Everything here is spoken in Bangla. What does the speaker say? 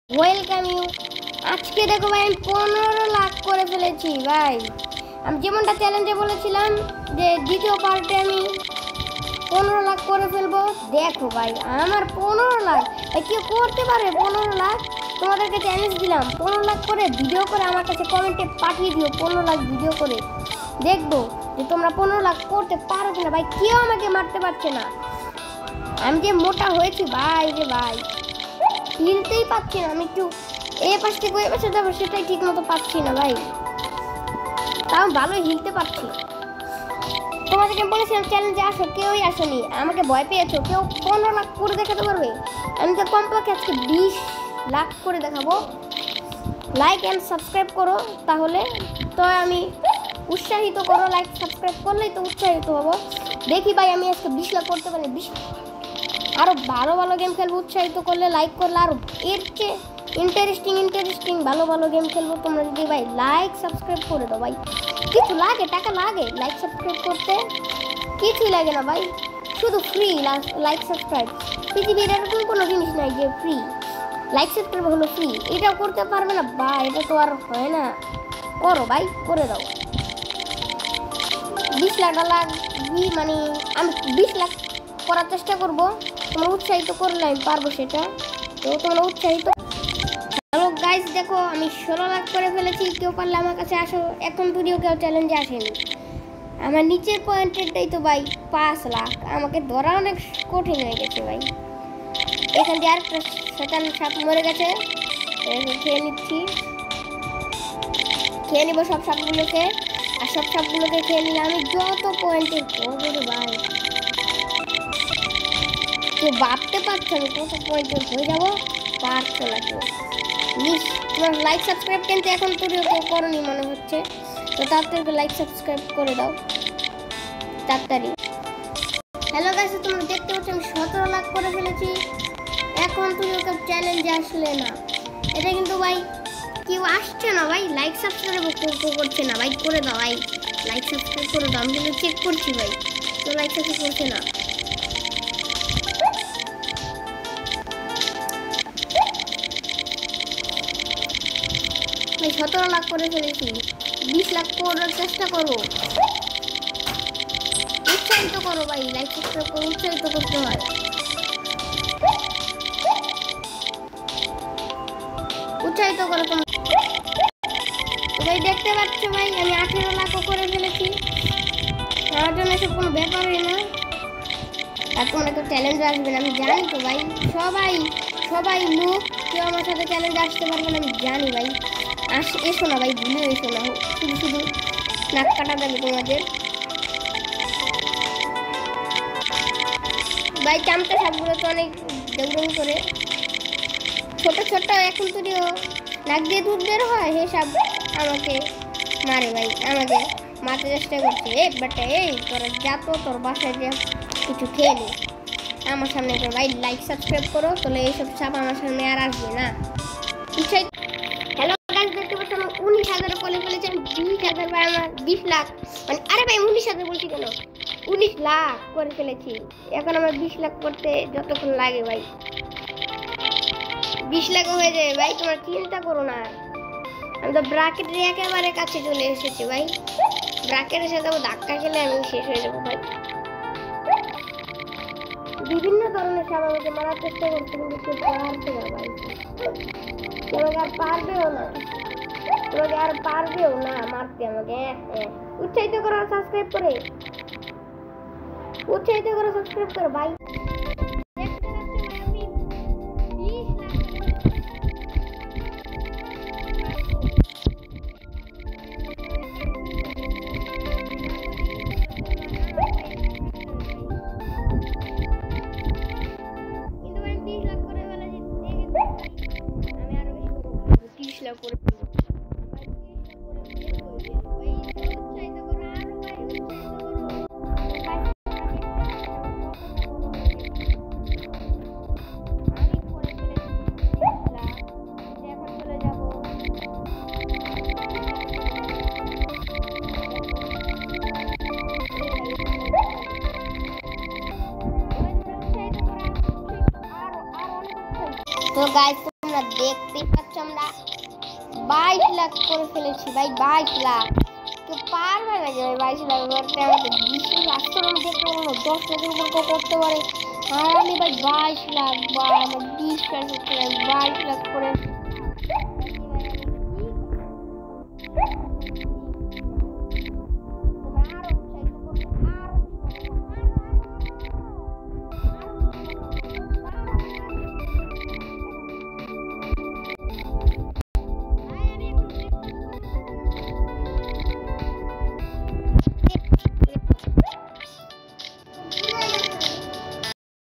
Welcome you. আজকে দেখো ভাই, আমি 15 লাখ করে ফেলেছি ভাই। আমি যেমনটা চ্যালেঞ্জে বলেছিলাম যে দ্বিতীয় পার্টে আমি 15 লাখ করে ফেলবো। দেখো ভাই, আমার 15 লাখ। কেউ করতে পারবে 15 লাখ? তোমাদেরকে চ্যালেঞ্জ দিলাম, 15 লাখ করে ভিডিও করে আমার কাছে কমেন্টে পাঠিয়ে দিও। 15 লাখ ভিডিও করে দেখবো যে তোমরা 15 লাখ করতে পারো কিনা। ভাই কেউ আমাকে মারতে পারছে না। আমি যে মোটা হয়েছি ভাই রে ভাই, হিলতেই পাচ্ছি না। আমি একটু এ পাশ থেকে ওই পাশে যাবো, সেটাই ঠিক মতো পাচ্ছি না ভাই। তাও ভালো হিলতে পারছি। তোমাদেরকে বলেছিলাম চ্যালেঞ্জে আসো, কেউই আসেনি। আমাকে ভয় পেয়েছো। কেউ 15 লাখ করে দেখাতে পারবে? আমি তো কমপক্ষে আজকে 20 লাখ করে দেখাবো। লাইক অ্যান্ড সাবস্ক্রাইব করো, তাহলে তো আমি উৎসাহিত করো। লাইক সাবস্ক্রাইব করলেই তো উৎসাহিত হবো। দেখি ভাই আমি আজকে 20 লাখ করতে পারি। আরও ভালো ভালো গেম খেলবো। উৎসাহিত করলে, লাইক করলে আরও এর চেয়ে ইন্টারেস্টিং ভালো ভালো গেম খেলবো। তোমরা যদি ভাই লাইক সাবস্ক্রাইব করে দাও ভাই। কিছু লাগে, টাকা লাগে লাইক সাবস্ক্রাইব করতে? কিছুই লাগে না ভাই, শুধু ফ্রি লাইক সাবস্ক্রাইব। পৃথিবীর এরকম কোনো জিনিস নাই যে ফ্রি। লাইক সাবস্ক্রাইব হলো ফ্রি। এটাও করতে পারবে না ভাই, এটা তো আর হয় না। করো ভাই, করে দাও। 20 লাখ মানে আমি 20 লাখ করার চেষ্টা করবো। তোমরা উৎসাহিত করলে আমি পারবো সেটা। তো তোমরা উৎসাহিত। হ্যালো গাইস, দেখো আমি 16 লাখ করে ফেলেছি। কেউ পারলে আমার কাছে আসো। এখন যদিও কেউ চ্যালেঞ্জে আসেনি। আমার নিচের পয়েন্টেরটাই তো ভাই 5 লাখ। আমাকে ধরা অনেক কঠিন হয়ে গেছে ভাই। এখান দিয়ে আরেকটা শয়তান সাপ মরে গেছে। খেয়ে নিচ্ছি, খেয়ে নিবো সব সাপগুলোকে। আর সব সাপগুলোকে খেয়ে নিলে আমি যত পয়েন্টের করবো ভাই, কেউ ভাবতে পারছো আমি কত পয়েন্টের হয়ে যাবো। পারছো না কেউ। তোমার লাইক সাবস্ক্রাইব কিন্তু এখন তুমিও কেউ করনি মনে হচ্ছে। তো তাড়াতাড়ি লাইক সাবস্ক্রাইব করে দাও তাড়াতাড়ি। হ্যালো গাইস, তোমরা দেখতে পাচ্ছ আমি 17 লাখ করে ফেলেছি। এখন তুমিও কেউ চ্যালেঞ্জে আসলে না। এটা কিন্তু ভাই কেউ আসছে না ভাই। লাইক সাবস্ক্রাইব করছে না ভাই। করে দাও ভাই, লাইক সাবস্ক্রাইব করে দাও। আমি কিন্তু চেক করছি ভাই, তো লাইক সাবস্ক্রাইব করছে না। 17 লাখ করে ফেলেছি। 20 লাখ করার চেষ্টা করো। উৎসাহিত করো ভাই, লাইক সাবস্ক্রাইব করে উৎসাহিত করতে হয়। উৎসাহিত করো তোমরা। ভাই দেখতে পাচ্ছ ভাই, আমি 18 লাখ করে ফেলেছি। আমার জন্য এসব কোনো ব্যাপারই না। আর তোমরা তো চ্যালেঞ্জ আসবে না আমি জানি তো ভাই। সবাই লোক, কেউ আমার সাথে চ্যালেঞ্জ আসতে পারবে না আমি জানি ভাই। এসো না ভাই, ভুলে এসো না। শুধু নাক কাটা যাবে তোমাদের ভাই। চামচা সাপগুলো তো অনেক দৌড়ন করে, ছোট এখন যদিও নাক দিয়ে দুধ বের হয়, হে সাপ আমাকে মারে ভাই। আমাকে মারতে চেষ্টা করছে। বাট তোরা যা তো তোর বাসায় যে কিছু খেয়ে নে। আমার সামনে তো ভাই লাইক সাবস্ক্রাইব করো, তাহলে এইসব সাপ আমার সামনে আর আসবে না। হ্যালো গাইস, দেখতে পাচ্ছ আমার 19,000 করে ফেলেছি। আমি 20,000 ভাই, আমার 20 লাখ মানে আরে ভাই 19,000 বলছি কেন, 19 লাখ করে ফেলেছি। এখন আমার 20 লাখ করতে যতক্ষণ লাগে ভাই, 20 লাখ হয়ে যাবে ভাই। তোমরা চিন্তা করো না। আমি তো ব্র্যাকেটের একেবারে কাছে চলে এসেছি ভাই। ব্র্যাকেটের সাথে ধাক্কা খেলে আমি শেষ হয়ে যাবো ভাই। বিভিন্ন ধরনের সাপ আমাকে মারার চেষ্টা করছে, কিন্তু কেউ পারছে না ভাই। তোমাকে আর পারবেও না মারতে আমাকে। উৎসাহিত করো সাবস্ক্রাইব করো ভাই। তো গাইস তোমরা দেখতেই পাচ্ছ আমরা 22 লাখ করে ফেলেছি ভাই, 22 লাখ। কেউ পারবে না যে ভাই 22 লাখ করতে, আমাদের 20 লাখ তো আমি দেখতে পারবো না, 10 লাখের উপর কেউ করতে পারে। আর আমি ভাই 22 লাখ বা আমার 20 লাখ 22 লাখ করে